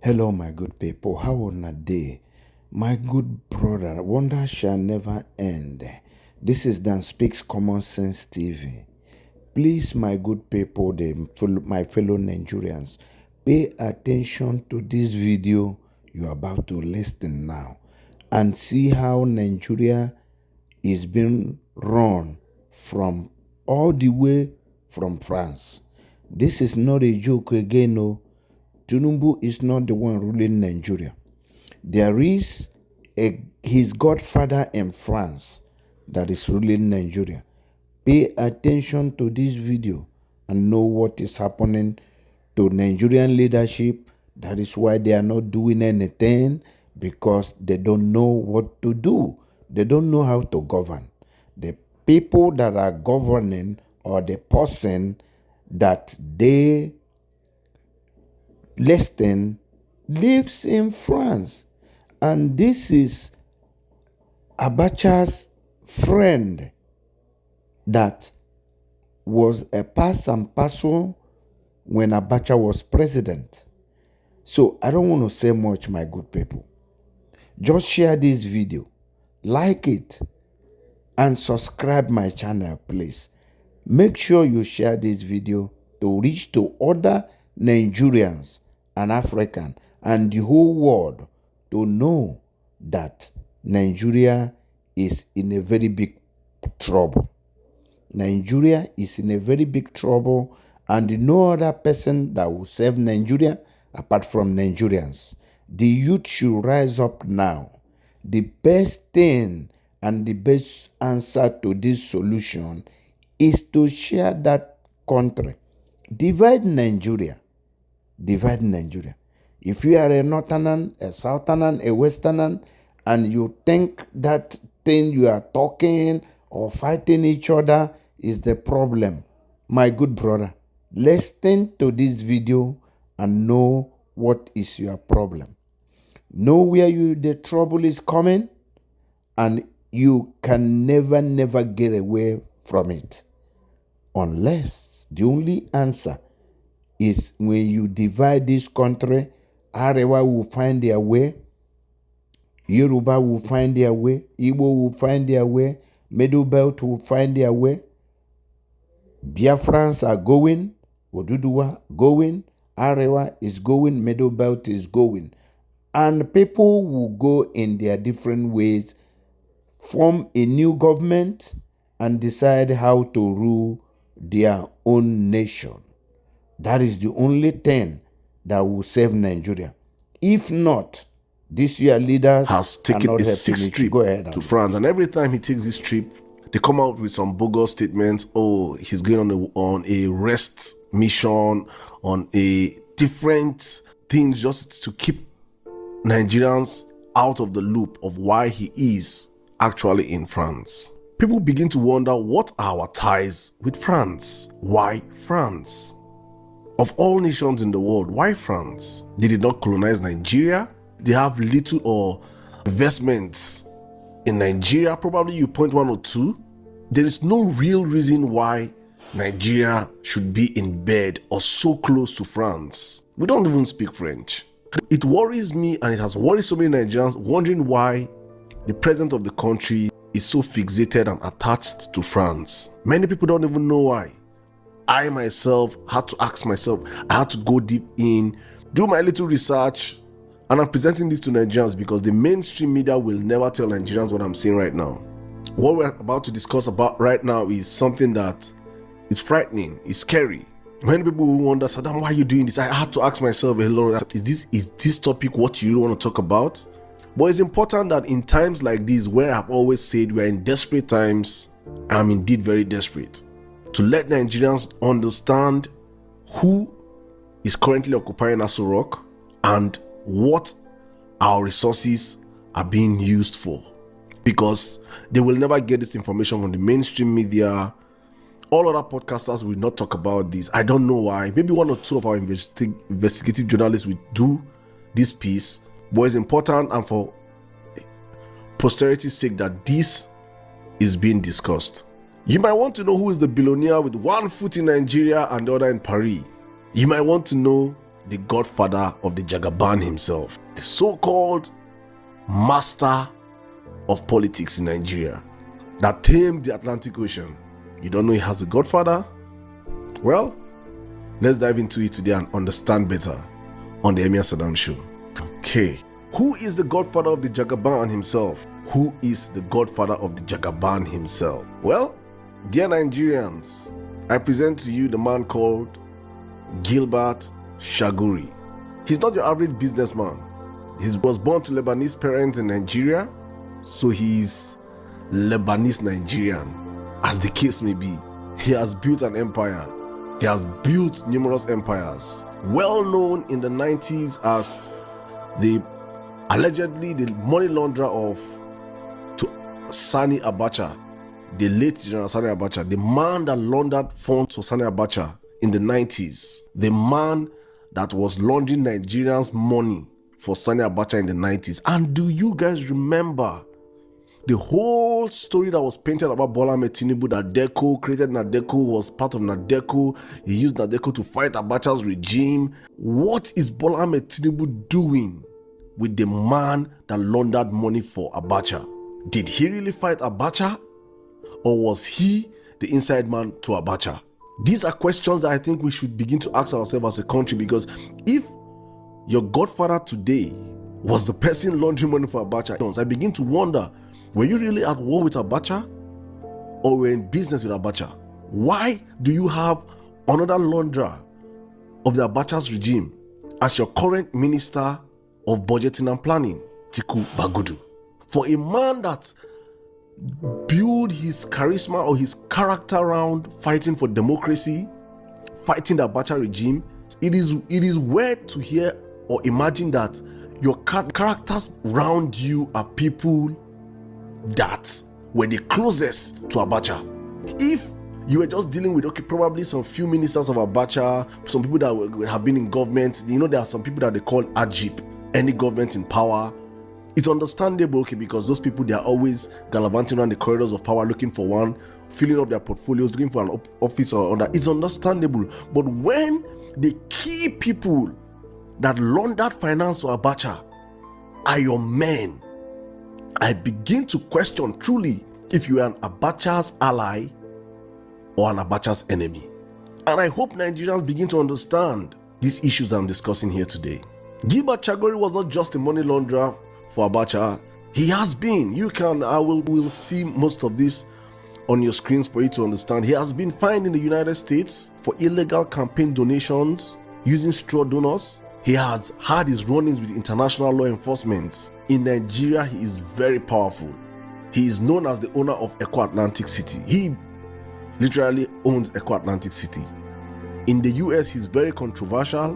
Hello, my good people. How on a day? My good brother, wonder shall never end. This is Dan Speaks Common Sense TV. Please, my good people, my fellow Nigerians, pay attention to this video you're about to listen now and see how Nigeria is being run from all the way from France. This is not a joke again, no. Tinubu is not the one ruling Nigeria. There is his godfather in France that is ruling Nigeria. Pay attention to this video and know what is happening to Nigerian leadership. That is why they are not doing anything, because they don't know what to do. They don't know how to govern. The people that are governing, or the person that they listen, lives in France. And this is Abacha's friend that was a pass and parcel when Abacha was president. So I don't want to say much, my good people. Just share this video, like it, and subscribe my channel, please. Make sure you share this video to reach to other Nigerians and African and the whole world to know that Nigeria is in a very big trouble. Nigeria is in a very big trouble, and no other person that will save Nigeria apart from Nigerians. The youth should rise up now. The best thing and the best answer to this solution is to share that country. Divide Nigeria. Divide Nigeria. If you are a northerner, a southerner, a westerner, and you think that thing you are talking or fighting each other is the problem, my good brother, listen to this video and know what is your problem. Know where the trouble is coming, and you can never get away from it, unless the only answer is when you divide this country. Arewa will find their way, Yoruba will find their way, Igbo will find their way, Middle Belt will find their way, Biafrans are going, Oduduwa going, Arewa is going, Middle Belt is going, and people will go in their different ways, form a new government, and decide how to rule their own nation. That is the only thing that will save Nigeria. If not, this year leaders has taken a 6th trip to France, and every time he takes this trip, they come out with some bogus statements. Oh, he's going on a rest mission, on a different things, just to keep Nigerians out of the loop of why he is actually in France. People begin to wonder, what are our ties with France? Why France? Of all nations in the world, why France? They did not colonize Nigeria. They have little or investments in Nigeria. Probably you point one or two. There is no real reason why Nigeria should be in bed or so close to France. We don't even speak French. It worries me, and it has worried so many Nigerians, wondering why the president of the country is so fixated and attached to France. Many people don't even know why. I myself had to ask myself, I had to go deep in, do my little research, and I'm presenting this to Nigerians because the mainstream media will never tell Nigerians what I'm saying right now. What we're about to discuss about right now is something that is frightening, it's scary. Many people will wonder, Saddam, why are you doing this? I had to ask myself, hello, is this topic what you really want to talk about? But it's important that in times like this, where I've always said we're in desperate times, I'm indeed very desperate, to let Nigerians understand who is currently occupying Aso Rock and what our resources are being used for. Because they will never get this information from the mainstream media. All other podcasters will not talk about this. I don't know why. Maybe one or two of our investigative journalists will do this piece, but it's important, and for posterity's sake, that this is being discussed. You might want to know who is the billionaire with one foot in Nigeria and the other in Paris. You might want to know the godfather of the Jagaban himself, the so-called master of politics in Nigeria that tamed the Atlantic Ocean. You don't know he has a godfather? Well, let's dive into it today and understand better on the Emir Saddam Show. Okay, who is the godfather of the Jagaban himself? Who is the godfather of the Jagaban himself? Well, dear Nigerians, I present to you the man called Gilbert Chagoury. He's not your average businessman. He was born to Lebanese parents in Nigeria, so he's Lebanese Nigerian, as the case may be. He has built an empire. He has built numerous empires. Well known in the 90s as allegedly the money launderer to Sani Abacha, the late General Sani Abacha, the man that laundered funds for Sani Abacha in the 90s, the man that was laundering Nigerians' money for Sani Abacha in the 90s. And do you guys remember the whole story that was painted about Bola Ahmed Tinubu, that Nadeco created? Nadeco, was part of Nadeco. He used Nadeco to fight Abacha's regime. What is Bola Ahmed Tinubu doing with the man that laundered money for Abacha? Did he really fight Abacha, or was he the inside man to Abacha? These are questions that I think we should begin to ask ourselves as a country, because if your godfather today was the person laundering money for Abacha, I begin to wonder, were you really at war with Abacha, or were in business with Abacha? Why do you have another launderer of the Abacha's regime as your current minister of budgeting and planning, Tiku Bagudu? For a man that build his charisma or his character around fighting for democracy, fighting the Abacha regime, it is weird to hear or imagine that your characters around you are people that were the closest to Abacha. If you were just dealing with, probably some few ministers of Abacha, some people that have been in government, there are some people that they call Ajip, any government in power. It's understandable, because those people, they are always gallivanting around the corridors of power looking for one, filling up their portfolios, looking for an office or other. It's understandable. But when the key people that laundered finance for Abacha are your men, I begin to question truly if you are an Abacha's ally or an Abacha's enemy. And I hope Nigerians begin to understand these issues I'm discussing here today. Gilbert Chagoury was not just a money launderer for Abacha. He has been. We'll see most of this on your screens for you to understand. He has been fined in the United States for illegal campaign donations using straw donors. He has had his run-ins with international law enforcement. In Nigeria, he is very powerful. He is known as the owner of Eco Atlantic City. He literally owns Eco Atlantic City. In the US, he's very controversial,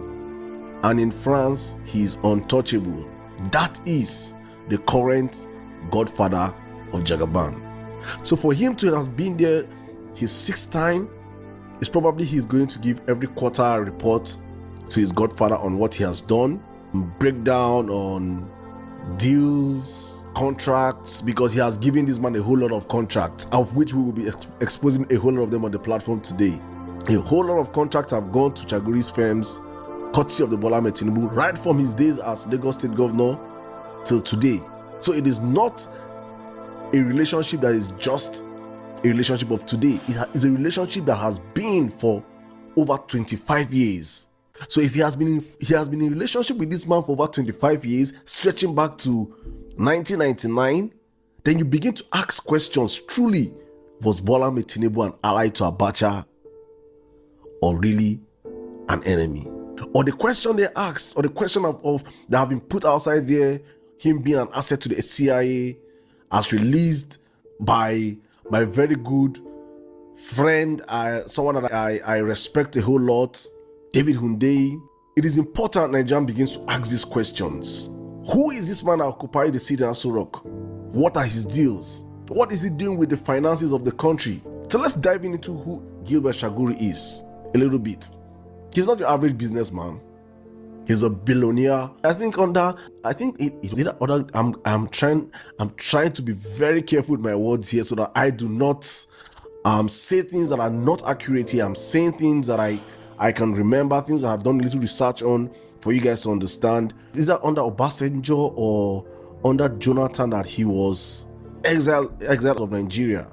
and in France, he is untouchable. That is the current godfather of Jagaban. So for him to have been there his sixth time, it's probably he's going to give every quarter a report to his godfather on what he has done, breakdown on deals, contracts, because he has given this man a whole lot of contracts, of which we will be exposing a whole lot of them on the platform today. A whole lot of contracts have gone to Chagoury's firms, courtesy of the Bola Ahmed Tinubu, right from his days as Lagos State Governor till today. So it is not a relationship that is just a relationship of today. It is a relationship that has been for over 25 years. So if he has been in relationship with this man for over 25 years, stretching back to 1999, then you begin to ask questions. Truly, was Bola Ahmed Tinubu an ally to Abacha, or really an enemy? Or the question they asked, or the question of that have been put outside there, him being an asset to the CIA, as released by my very good friend, someone that I respect a whole lot, David Hundeyi. It is important Nigerian begins to ask these questions. Who is this man that occupied the seat in Aso Rock? What are his deals? What is he doing with the finances of the country? So let's dive into who Gilbert Chagoury is a little bit. He's not your average businessman. He's a billionaire. I'm trying to be very careful with my words here so that I do not say things that are not accurate here. I'm saying things that I can remember, things that I've done a little research on. for you guys to understand. Is that under Obasanjo or under Jonathan that he was exiled of Nigeria?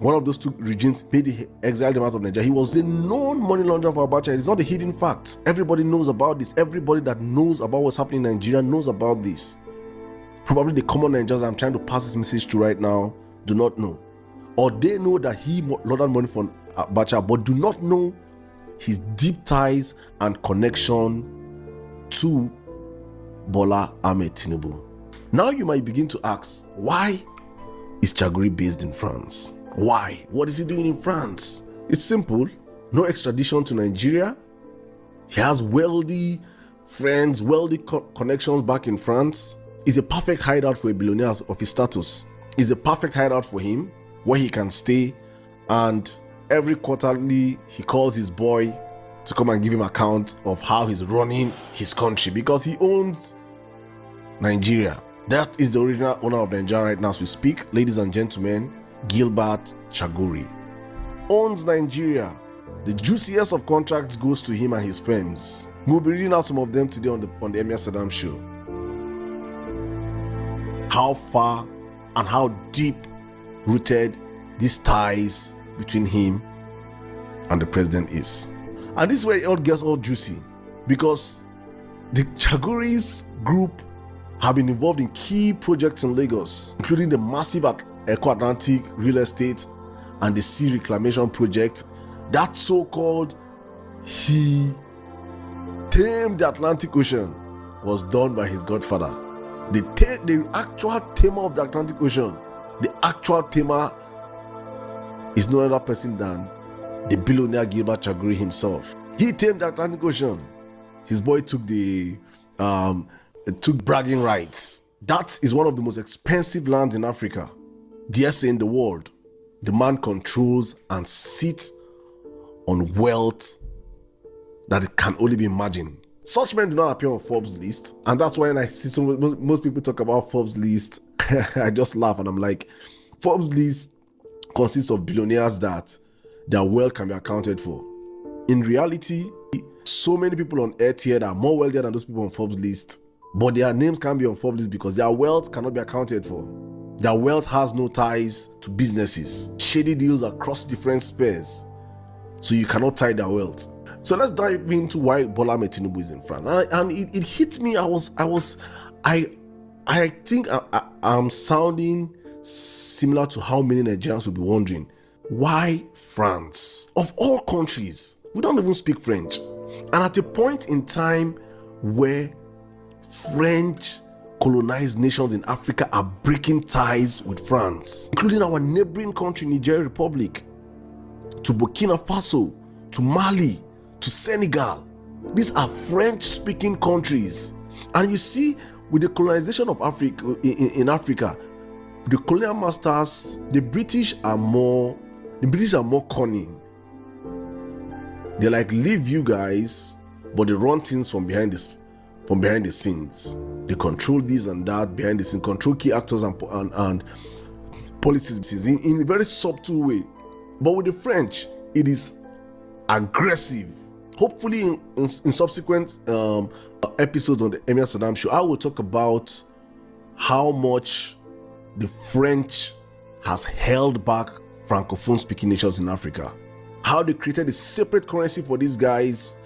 One of those two regimes made the exiled him out of Nigeria. He was a known money launderer for Abacha. It's not a hidden fact. Everybody knows about this. Everybody that knows about what's happening in Nigeria knows about this. Probably the common Nigerians I'm trying to pass this message to right now do not know. Or they know that he laundered money from Abacha, but do not know his deep ties and connection to Bola Ahmed Tinubu. Now you might begin to ask, why is Chagoury based in France? Why? What is he doing in France? It's simple. No extradition to Nigeria. He has wealthy friends, wealthy connections back in France. It's a perfect hideout for a billionaire of his status. It's a perfect hideout for him where he can stay, and every quarterly he calls his boy to come and give him account of how he's running his country, because he owns Nigeria. That is the original owner of Nigeria right now as we speak. Ladies and gentlemen, Gilbert Chagoury owns Nigeria. The juiciest of contracts goes to him and his firms. We'll be reading out some of them today on the Emir Saddam show. How far and how deep rooted these ties between him and the president is. And this is where it all gets all juicy, because the Chagoury's group have been involved in key projects in Lagos, including the massive Eco-Atlantic real estate and the sea reclamation project. That so-called he tamed the Atlantic Ocean was done by his godfather. The actual tamer of the Atlantic Ocean, the actual tamer is no other person than the billionaire Gilbert Chagoury himself. He tamed the Atlantic Ocean. His boy took took bragging rights. That is one of the most expensive lands in Africa, dare say in the world. The man controls and sits on wealth that it can only be imagined. Such men do not appear on Forbes list, and that's why when I see most people talk about Forbes list, I just laugh and I'm like, Forbes list consists of billionaires that their wealth can be accounted for. In reality, so many people on earth here that are more wealthier than those people on Forbes list, but their names can't be on Forbes list because their wealth cannot be accounted for. Their wealth has no ties to businesses, shady deals across different spheres, so you cannot tie their wealth. So let's dive into why Bola Ahmed Tinubu is in France. And it hit me. I think I'm sounding similar to how many Nigerians will be wondering, why France? Of all countries, we don't even speak French. And at a point in time where French colonized nations in Africa are breaking ties with France, including our neighboring country, Nigerian Republic, to Burkina Faso, to Mali, to Senegal. These are French-speaking countries. And you see, with the colonization of Africa in Africa, the colonial masters, the British are more cunning. They're like, leave you guys, but they run things from behind the scenes. They control this and that behind the scenes, control key actors and policies in a very subtle way. But with the French, it is aggressive. Hopefully in subsequent episodes on the Emir Saddam show, I will talk about how much the French has held back Francophone speaking nations in Africa. How they created a separate currency for these guys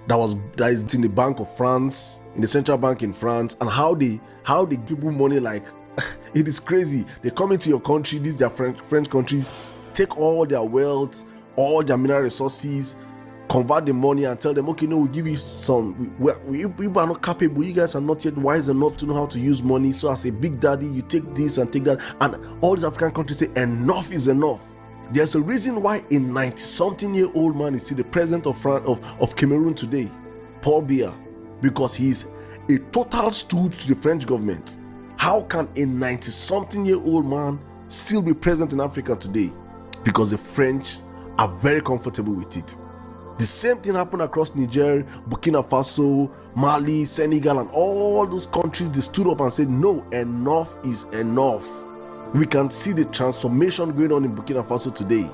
that is in the Bank of France, in the central bank in France, and how they give people money like it is crazy. They come into your country, these are French countries, take all their wealth, all their mineral resources, convert the money and tell them, okay, no, we'll give you some. We are not capable. You guys are not yet wise enough to know how to use money. So as a big daddy, you take this and take that. And all these African countries say enough is enough. There's a reason why a 90-something-year-old man is still the president of Cameroon today, Paul Biya, because he's a total stooge to the French government. How can a 90-something-year-old man still be president in Africa today? Because the French are very comfortable with it. The same thing happened across Niger, Burkina Faso, Mali, Senegal, and all those countries. They stood up and said, no, enough is enough. We can see the transformation going on in Burkina Faso today.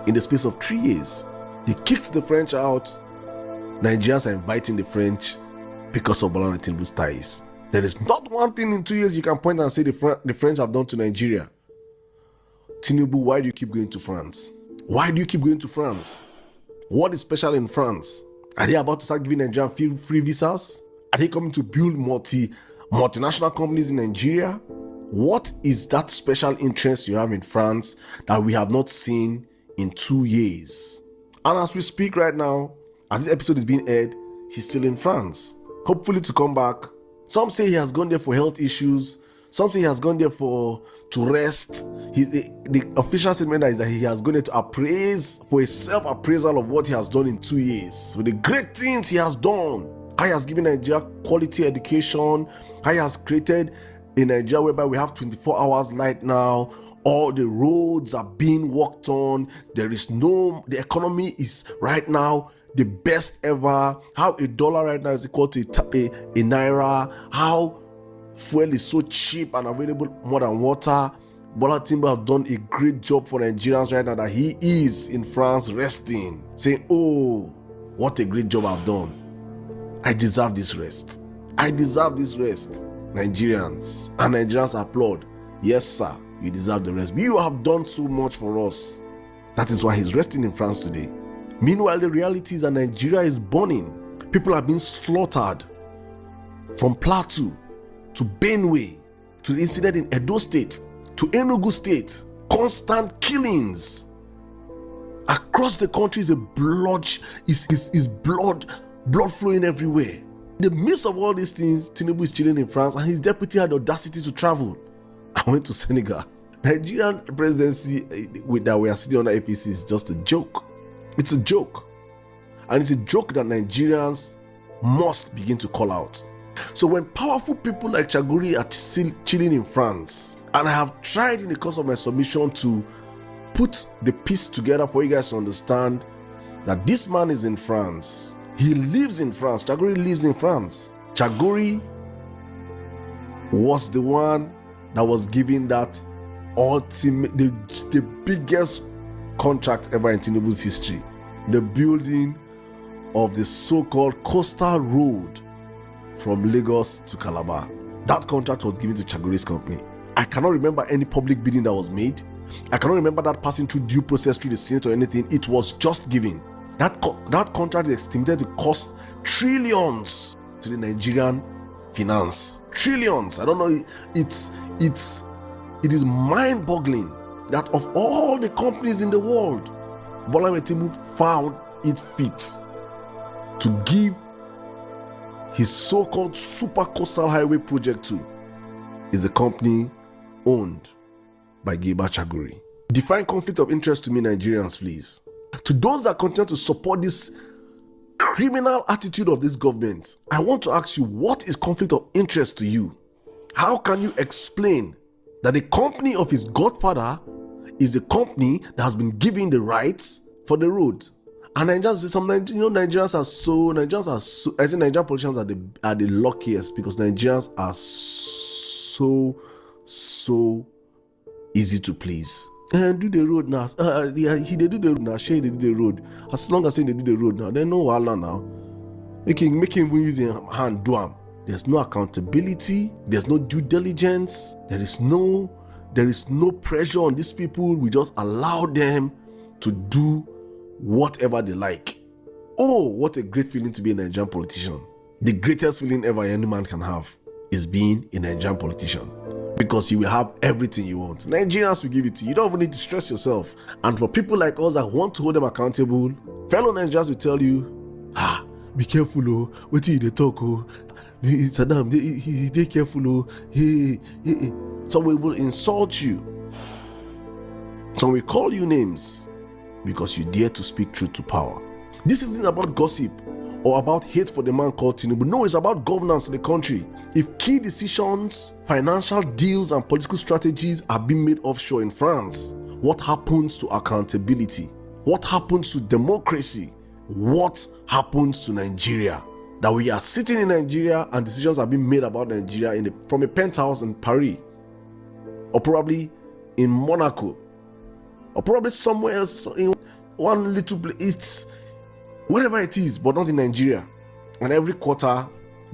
In the space of 3 years, they kicked the French out. Nigerians are inviting the French because of Bola Tinubu's ties. There is not one thing in 2 years you can point and say the French have done to Nigeria. Tinubu, why do you keep going to France? Why do you keep going to France? What is special in France? Are they about to start giving Nigerian free visas? Are they coming to build multinational companies in Nigeria? What is that special interest you have in France that we have not seen in 2 years? And as we speak right now, as this episode is being aired, he's still in France, hopefully to come back. Some say he has gone there for health issues. Some say he has gone there to rest. The official statement is that he has gone there to appraise, for a self-appraisal of what he has done in 2 years, for the great things he has done. How he has given Nigeria quality education. How he has created a Nigeria whereby we have 24 hours light now. All the roads are being worked on. The economy is right now the best ever. How a dollar right now is equal to a naira. How fuel is so cheap and available more than water. Bola Tinubu has done a great job for Nigerians right now, that he is in France resting, saying, oh, what a great job I've done. I deserve this rest. I deserve this rest. Nigerians. And Nigerians applaud. Yes, sir, you deserve the rest. You have done so much for us. That is why he's resting in France today. Meanwhile, the reality is that Nigeria is burning. People are being slaughtered. From Plateau to Benue, to the incident in Edo State, to Enugu State. Constant killings. Across the country is blood flowing everywhere. In the midst of all these things, Tinubu is chilling in France, and his deputy had the audacity to travel. I went to Senegal. Nigerian presidency that we are sitting under APC is just a joke. It's a joke. And it's a joke that Nigerians must begin to call out. So when powerful people like Chagoury are still chilling in France, and I have tried in the course of my submission to put the piece together for you guys to understand that this man is in France. He lives in France. Chagoury lives in France. Chagoury was the one that was given that ultimate, the biggest contract ever in Tinubu's history. The building of the so-called coastal road from Lagos to Calabar. That contract was given to Chagoury's company. I cannot remember any public bidding that was made. I cannot remember that passing through due process through the Senate or anything. It was just given. That contract is estimated to cost trillions to the Nigerian finance. Trillions. I don't know. It is mind-boggling that of all the companies in the world, Bola Tinubu found it fit to give his so-called super coastal highway project to is a company owned by Gilbert Chagoury. Define conflict of interest to me, Nigerians, please. To those that continue to support this criminal attitude of this government, I want to ask you, what is conflict of interest to you? How can you explain that the company of his godfather is a company that has been given the rights for the road? And Nigerians, Nigerians are so, I think Nigerian politicians are the luckiest, because Nigerians are so easy to please. And do the road now. He did do the road now. They do the road. As long as they do the road now, they know wala now. Make him even use his hand do am. There's no accountability. There's no due diligence. There is no pressure on these people. We just allow them to do whatever they like. Oh, what a great feeling to be a Nigerian politician. The greatest feeling ever any man can have is being a Nigerian politician, because you will have everything you want. Nigerians will give it to you. You don't even need to stress yourself. And for people like us that want to hold them accountable, fellow Nigerians will tell you, be careful, oh, what did they talk, oh, Saddam, they careful, oh, hey. Some will insult you. Some will call you names because you dare to speak truth to power. This isn't about gossip or about hate for the man called Tinubu. No, it's about governance in the country. If key decisions, financial deals, and political strategies are being made offshore in France, what happens to accountability? What happens to democracy? What happens to Nigeria? That we are sitting in Nigeria and decisions are being made about Nigeria from a penthouse in Paris, or probably in Monaco, or probably somewhere else in one little place. It's wherever it is, but not in Nigeria. And every quarter,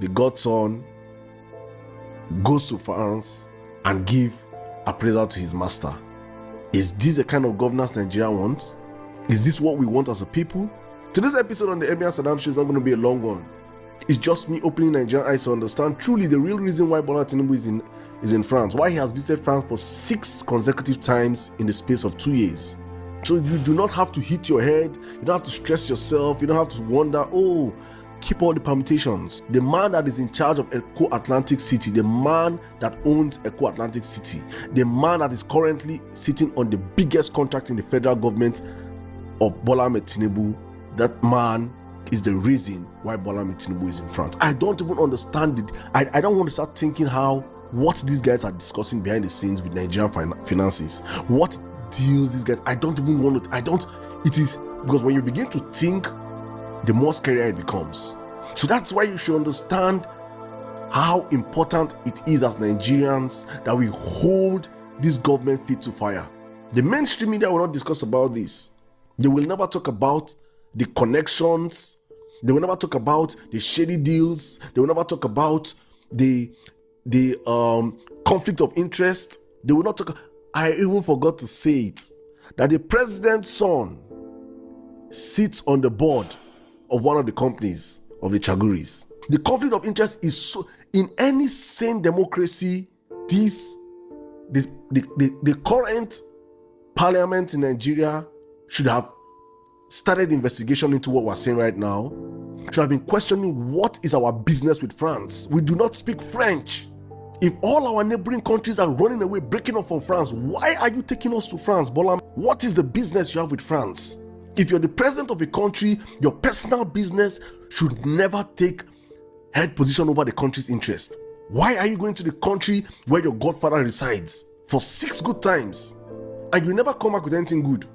the godson goes to France and give appraisal to his master. Is this the kind of governance Nigeria wants? Is this what we want as a people? Today's episode on the Emir Saddam Show is not going to be a long one. It's just me opening Nigerian eyes to understand truly the real reason why Bola Tinubu is in France, why he has visited France for 6 consecutive times in the space of 2 years. So you do not have to hit your head, you don't have to stress yourself, you don't have to wonder, oh, keep all the permutations. The man that is in charge of Eco Atlantic City, the man that owns Eco Atlantic City, the man that is currently sitting on the biggest contract in the federal government of Bola Tinubu, that man is the reason why Bola Tinubu is in France. I don't even understand it. I don't want to start thinking what these guys are discussing behind the scenes with Nigerian finances. What deals these guys, it is because when you begin to think, the more scarier it becomes. So that's why you should understand how important it is as Nigerians that we hold this government feet to fire. The mainstream media will not discuss about this. They will never talk about the connections. They will never talk about the shady deals. They will never talk about the conflict of interest. They will not talk. I even forgot to say it, that the president's son sits on the board of one of the companies of the Chagourys. The conflict of interest is so, in any sane democracy, the current parliament in Nigeria should have started investigation into what we're saying right now, should have been questioning what is our business with France. We do not speak French. If all our neighboring countries are running away, breaking off from France, why are you taking us to France, Bola? What is the business you have with France? If you're the president of a country, your personal business should never take head position over the country's interest. Why are you going to the country where your godfather resides for 6 good times and you never come back with anything good?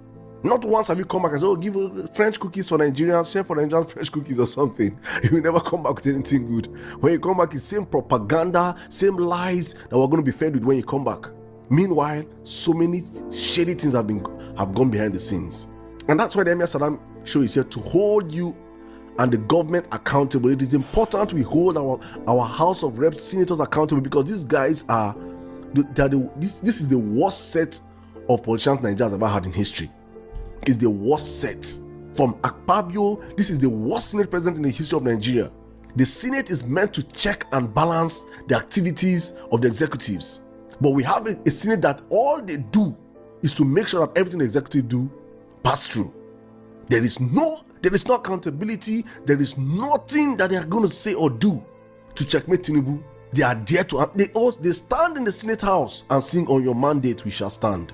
Not once have you come back and say, oh, give French cookies for Nigerians, share for Nigerians French cookies or something. You never come back with anything good. When you come back, it's same propaganda, same lies that we're going to be fed with when you come back. Meanwhile, so many shady things have gone behind the scenes. And that's why the Emir Saddam Show is here to hold you and the government accountable. It is important we hold our House of Reps, senators accountable, because these guys this is the worst set of politicians Nigeria has ever had in history. It's the worst set. From Akpabio, this is the worst Senate president in the history of Nigeria. The Senate is meant to check and balance the activities of the executives. But we have a Senate that all they do is to make sure that everything the executive do pass through. There is no accountability. There is nothing that they are going to say or do to checkmate Tinubu. They are there they stand in the Senate House and sing, on your mandate we shall stand.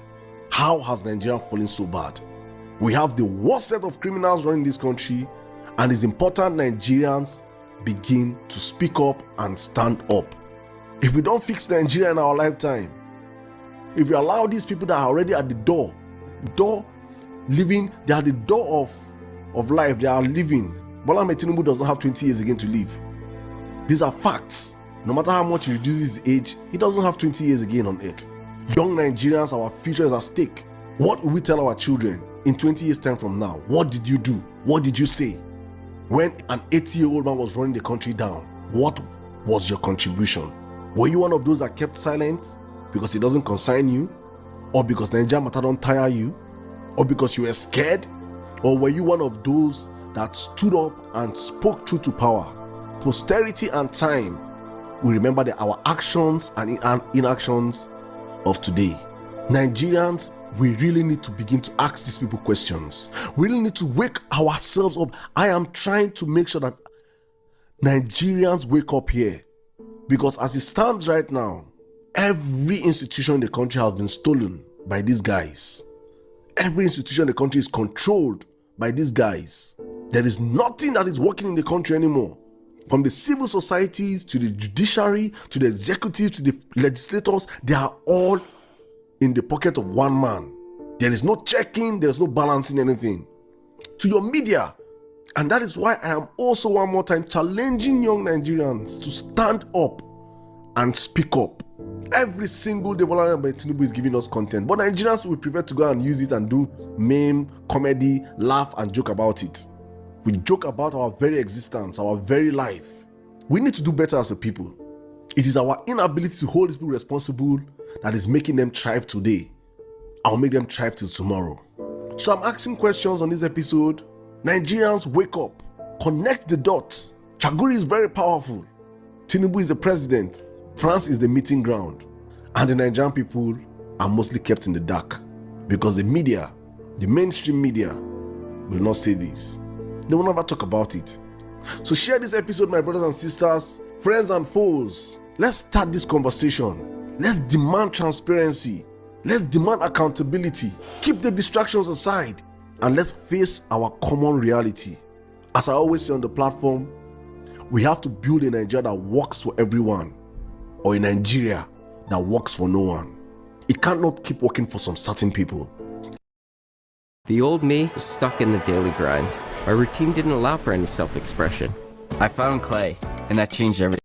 How has Nigeria fallen so bad? We have the worst set of criminals running this country, and it's important Nigerians begin to speak up and stand up. If we don't fix Nigeria in our lifetime, if we allow these people that are already at the door living, they are the door of life, they are living. Bola Tinubu does not have 20 years again to live. These are facts. No matter how much he reduces his age, he doesn't have 20 years again on earth. Young Nigerians, our future is at stake. What will we tell our children in 20 years time from now? What did you do? What did you say? When an 80-year-old man was running the country down, what was your contribution? Were you one of those that kept silent because it doesn't concern you? Or because Nigeria matter don't tire you? Or because you were scared? Or were you one of those that stood up and spoke truth to power? Posterity and time will remember our actions and inactions of today. Nigerians, we really need to begin to ask these people questions. We really need to wake ourselves up. I am trying to make sure that Nigerians wake up here, because as it stands right now, every institution in the country has been stolen by these guys. Every institution in the country is controlled by these guys. There is nothing that is working in the country anymore. From the civil societies to the judiciary to the executive to the legislators, they are all in the pocket of one man. There is no checking, there is no balancing anything. To your media. And that is why I am also one more time challenging young Nigerians to stand up and speak up. Every single day Bola Tinubu is giving us content, but Nigerians will prefer to go and use it and do meme, comedy, laugh and joke about it. We joke about our very existence, our very life. We need to do better as a people. It is our inability to hold these people responsible that is making them thrive today. I'll make them thrive till tomorrow. So I'm asking questions on this episode. Nigerians, wake up. Connect the dots. Chagoury is very powerful. Tinubu is the president. France is the meeting ground. And the Nigerian people are mostly kept in the dark because the media, the mainstream media, will not say this. They will never talk about it. So share this episode, my brothers and sisters, friends and foes. Let's start this conversation. Let's demand transparency. Let's demand accountability. Keep the distractions aside and let's face our common reality. As I always say on the platform, we have to build a Nigeria that works for everyone, or a Nigeria that works for no one. It cannot keep working for some certain people. The old me was stuck in the daily grind. My routine didn't allow for any self-expression. I found clay, and that changed everything.